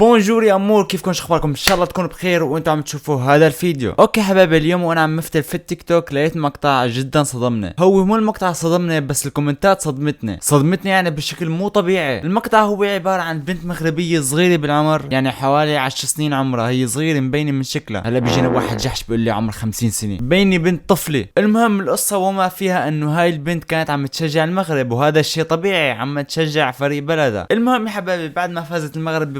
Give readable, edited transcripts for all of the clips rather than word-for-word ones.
بونجور يا امور، كيفكم؟ شو اخباركم؟ ان شاء الله تكونوا بخير وانتم عم تشوفوا هذا الفيديو. اوكي حبايبي، اليوم وانا عم مفتل في التيك توك لقيت مقطع جدا صدمني. هو مو المقطع صدمني بس الكومنتات صدمتني يعني بشكل مو طبيعي. المقطع هو عباره عن بنت مغربيه صغيره بالعمر، يعني حوالي 10 سنين عمرها، هي صغيره مبينه من شكلها. هلا بيجينا واحد جحش بيقول لي عمر 50 سنه، مبينه بنت طفله. المهم القصه وما فيها انه هاي البنت كانت عم تشجع المغرب، وهذا الشيء طبيعي، عم تشجع فريق بلدها. المهم يا حبايبي، بعد ما فازت المغرب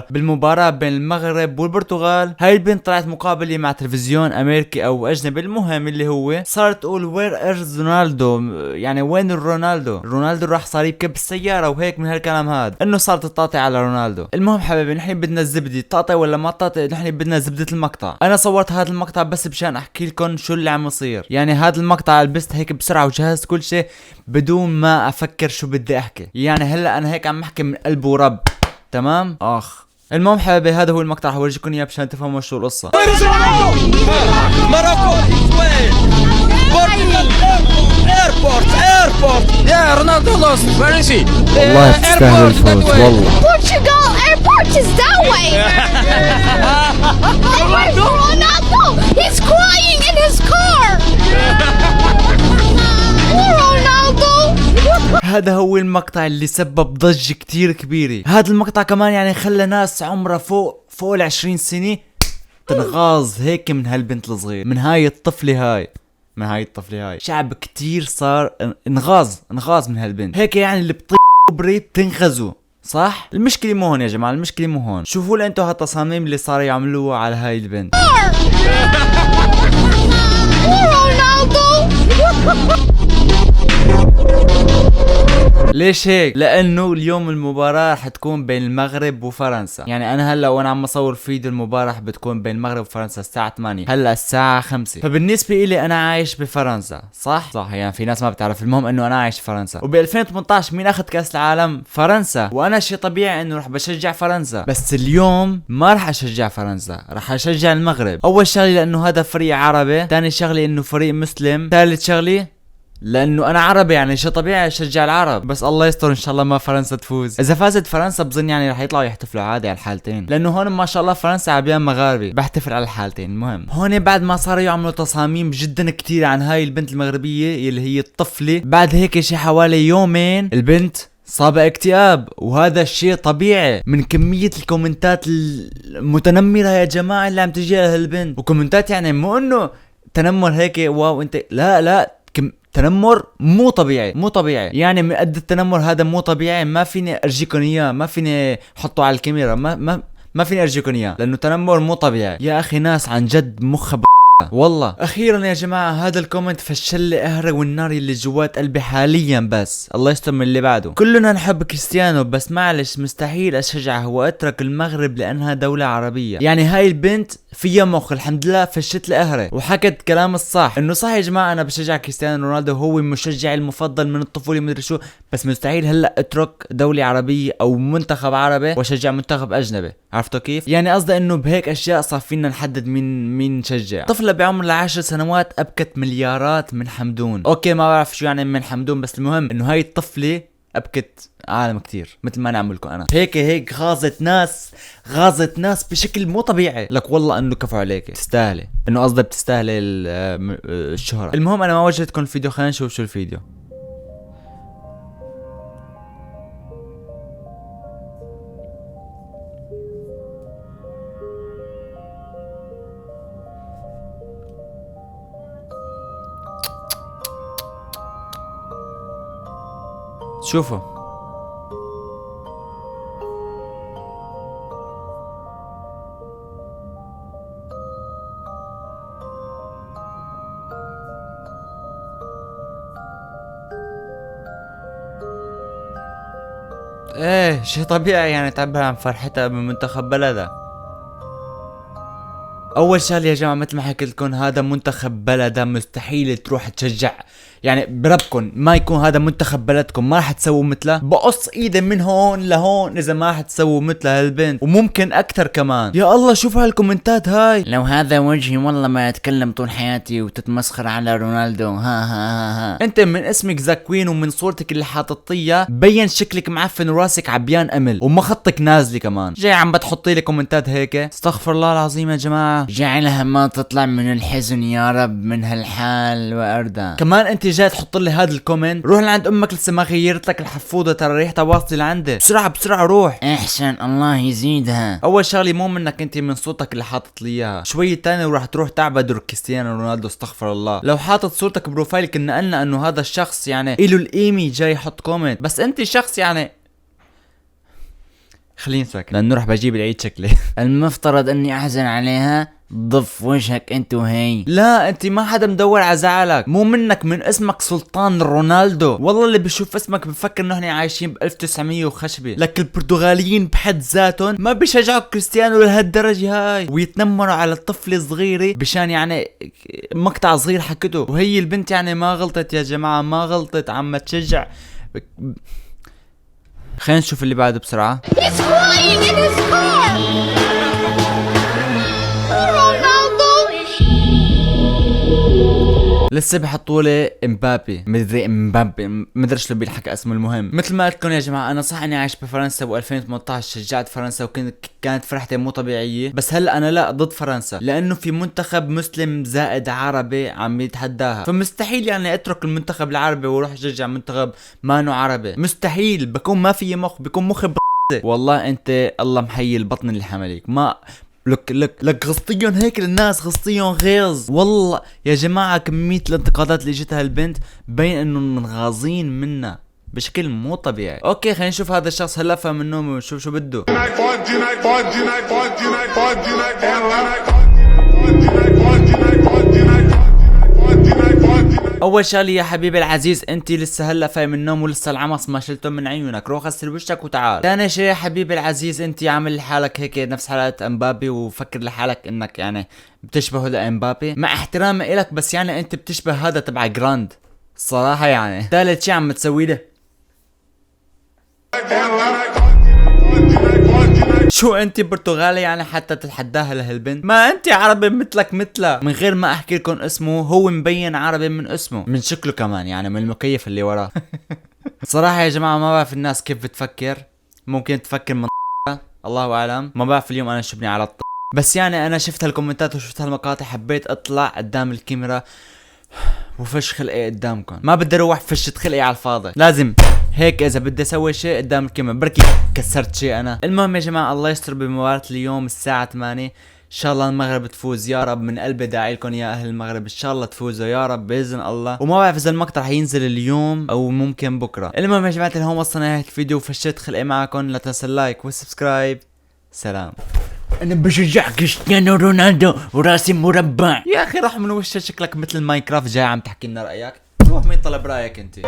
بالمباراة بين المغرب والبرتغال، هاي البنت طلعت مقابلة مع تلفزيون امريكي او اجنبي، المهم اللي هو صارت تقول وير از رونالدو، يعني وين رونالدو راح صار يركب السيارة وهيك من هالكلام هذا، انه صارت تطاطي على رونالدو. المهم حبيبي، نحن بدنا الزبدة، تطاطي ولا ما تطاطي، نحن بدنا زبدة المقطع. انا صورت هذا المقطع بس مشان احكي لكم شو اللي عم يصير، يعني هذا المقطع لبست هيك بسرعة وجهزت كل شيء بدون ما افكر شو بدي احكي، يعني هلا انا هيك عم احكي من قلب ورب. تمام المهم حبايبي، هذا هو المقطع، حورجيكم اياه مشان تفهموا شو القصه. ماروكو وين؟ ايربورت يا رونالدو لوست وير از هي؟ والله تستاهل الفوز والله. Portugal airport is that way. Ronaldo, he's crying in his car. Ronaldo. هذا هو المقطع اللي سبب ضجة كتير كبيرة. هذا المقطع كمان يعني خلى ناس عمرها فوق ال20 سنة تنغاظ هيك من هالبنت الصغير، من هاي الطفلة هاي. شعب كتير صار انغاظ من هالبنت هيك، يعني اللي بطيب بتنخزوا، صح؟ المشكلة مو هون يا جماعة، المشكلة مو هون. شوفوا لأنتوا هالتصاميم اللي صاروا يعملوها على هاي البنت. ليش هيك؟ لانه اليوم المباراة رح تكون بين المغرب وفرنسا، يعني انا هلا وانا عم اصور فيديو المباراة رح بتكون بين المغرب وفرنسا الساعة 8، هلا الساعة 5. فبالنسبة إلي انا عايش بفرنسا، صح يعني في ناس ما بتعرف، المهم انه انا عايش بفرنسا. وب 2018 مين اخذ كاس العالم؟ فرنسا، وانا شيء طبيعي انه رح بشجع فرنسا، بس اليوم ما رح اشجع فرنسا، رح اشجع المغرب. اول شغلة لانه هذا فريق عربي، ثاني شغلة انه فريق مسلم، ثالث شغلة لانه انا عربي، يعني شيء طبيعي اشجع العرب. بس الله يستر ان شاء الله ما فرنسا تفوز. اذا فازت فرنسا بظن يعني رح يطلعوا يحتفلوا عادي على الحالتين، لانه هون ما شاء الله فرنسا عبيان مغاربي، بحتفل على الحالتين. المهم هون بعد ما صاروا يعملوا تصاميم جدا كتير عن هاي البنت المغربية اللي هي الطفلة، بعد هيك شي حوالي يومين البنت صابة اكتئاب، وهذا الشيء طبيعي من كمية الكومنتات المتنمرة يا جماعة اللي عم تجي على هالبنت. وكومنتات يعني مو انه تنمر هيك واو انت، لا تنمر مو طبيعي، يعني من قد التنمر هذا مو طبيعي، ما فيني ارجيكم اياه، ما فيني احطه على الكاميرا، ما فيني ارجيكم اياه، لانه تنمر مو طبيعي يا اخي. ناس عن جد مخها والله. اخيرا يا جماعه هذا الكومنت فشل لي قهري والنار اللي جوات قلبي حاليا، بس الله يستر من اللي بعده. كلنا نحب كريستيانو، بس معلش مستحيل اشجعه واترك المغرب لانها دوله عربيه. يعني هاي البنت فيها مخ، الحمد لله فشت لي قهري وحكت كلام الصح، انه صح يا جماعه انا بشجع كريستيانو رونالدو، هو مشجعي المفضل من الطفوله مدري شو، بس مستحيل هلا اترك دوله عربيه او منتخب عربي واشجع منتخب اجنبي. عرفتوا كيف؟ يعني قصدي انه بهيك اشياء صار فينا نحدد مين نشجع. طفله بعمر 10 سنوات ابكت مليارات من حمدون. اوكي ما بعرف شو يعني من حمدون، بس المهم انه هاي الطفله ابكت عالم كتير، مثل ما نعملكم انا هيك غاظت ناس بشكل مو طبيعي. لك والله انه كفو عليك، تستاهلي، انه قصدي بتستاهلي الشهرة. المهم انا ما وجهتكم الفيديو، خلينا نشوف شو الفيديو. شوفوا ايه شيء طبيعي، يعني تعبر عن فرحتها بمنتخب بلدها. اول شغله يا جماعه مثل ما حكيت لكم هذا منتخب بلده مستحيل تروح تشجع، يعني بربكم ما يكون هذا منتخب بلدكم ما رح تسووا مثله. بقص ايدي من هون لهون اذا ما رح تسووا مثل هالبنت، وممكن اكثر كمان. يا الله شوف هالكومنتات هاي. لو هذا وجهي والله ما اتكلم طول حياتي وتتمسخر على رونالدو. ها انت من اسمك زاكوين ومن صورتك اللي حاططيها بين شكلك معفن وراسك عبيان امل وما خطك نازله كمان، جاي عم بتحطي لي كومنتات هيك. استغفر الله العظيم يا جماعه. جعلها ما تطلع من الحزن يا رب من هالحال واردا. كمان انت جاي تحط لي هذا الكومنت. روح لعند امك لسه ما غيرت لك الحفوضه، ترى ريحتها واصله لعندي. بسرعه بسرعه روح. احسن الله يزيدها. اول شغله مو منك انت، من صوتك اللي حاطط لي اياها. شوي تاني وراح تروح تعبد كريستيانو رونالدو. استغفر الله. لو حاطط صورتك بروفايلك كنا قلنا انه هذا الشخص يعني له القيمه جاي يحط كومنت، بس انت شخص يعني خليني ساكت لانه راح بجيب العيد شكلي. المفترض اني احزن عليها. ضف وجهك انت وهي. لا انت ما حدا مدور على زعلك، مو منك، من اسمك سلطان رونالدو. والله اللي بشوف اسمك بفكر انه احنا عايشين ب 1900 وخشبه، لك البرتغاليين بحد ذاتهم ما بيشجعوا كريستيانو لهالدرجه هاي، ويتنمروا على الطفله صغيره بشان يعني مقطع صغير حكته، وهي البنت يعني ما غلطت يا جماعه، ما غلطت، عم تشجع. خلينا نشوف اللي بعده بسرعه. He's crying in his car. Ronaldo. لسه بحطوا لي امبابي، مدري امبابي مدري شلون بيلحق اسمه. المهم مثل ما قلت لكم يا جماعه، انا صح اني عايش بفرنسا و2018 شجعت فرنسا كانت فرحتي مو طبيعيه، بس هلا انا لا ضد فرنسا لانه في منتخب مسلم زائد عربي عم يتحداها، فمستحيل يعني اترك المنتخب العربي واروح اشجع منتخب ما نو عربي. مستحيل، بكون ما في مخ، بكون مخي والله انت الله محيي البطن اللي حمليك. ما لك غصتيهم هيك للناس، غصتيهم غيظ. والله يا جماعة كمية الانتقادات اللي جتها البنت بين انه منغاظين منا بشكل مو طبيعي. اوكي خلينا نشوف هذا الشخص هلا فهم من نومه ونشوف شو بده. اول شغله يا حبيبي العزيز، انت لسه هلا فايق من النوم ولسه العمص ما شلته من عيونك، روح غسل وشك وتعال. ثاني شيء يا حبيبي العزيز، انت عامل لحالك هيك نفس حالة امبابي وفكر لحالك انك يعني بتشبهه لامبابي، مع احترامي الك بس يعني انت بتشبه هذا تبع جراند الصراحه يعني. ثالث شيء عم تسوي له شو انت برتغالي يعني حتى تتحداها لهالبنت؟ ما انت عربي مثلك مثلها، من غير ما احكي لكم اسمه هو مبين عربي من اسمه، من شكله كمان يعني، من المكيف اللي وراه. صراحة يا جماعة ما بعرف الناس كيف بتفكر، ممكن تفكر من الله اعلم، ما بعرف اليوم انا شبني على بس يعني انا شفت هالكومنتات وشفت هالمقاطع حبيت اطلع قدام الكاميرا وفش خلقي قدامكم. ما بدي اروح فشت خلقي على الفاضي، لازم هيك اذا بدي اسوي شيء قدام الكاميرا بركي كسرت شيء انا. المهم يا جماعه الله يستر بمباراة اليوم الساعة 8 ان شاء الله المغرب تفوز يا رب. من قلبي داعي لكم يا اهل المغرب ان شاء الله تفوزوا يا رب باذن الله. وما بعرف اذا المقطع حينزل اليوم او ممكن بكره. المهم يا جماعه الهون وصلنا نهايه الفيديو وفشت خلقي معكم. لا تنسى اللايك والسبسكرايب. سلام. انا بشجع كريستيانو رونالدو وراسي مربع. يا اخي روح من وشك شكلك مثل ماينكرافت جاي عم تحكي لنا رايك. روح مين طلب رايك انت؟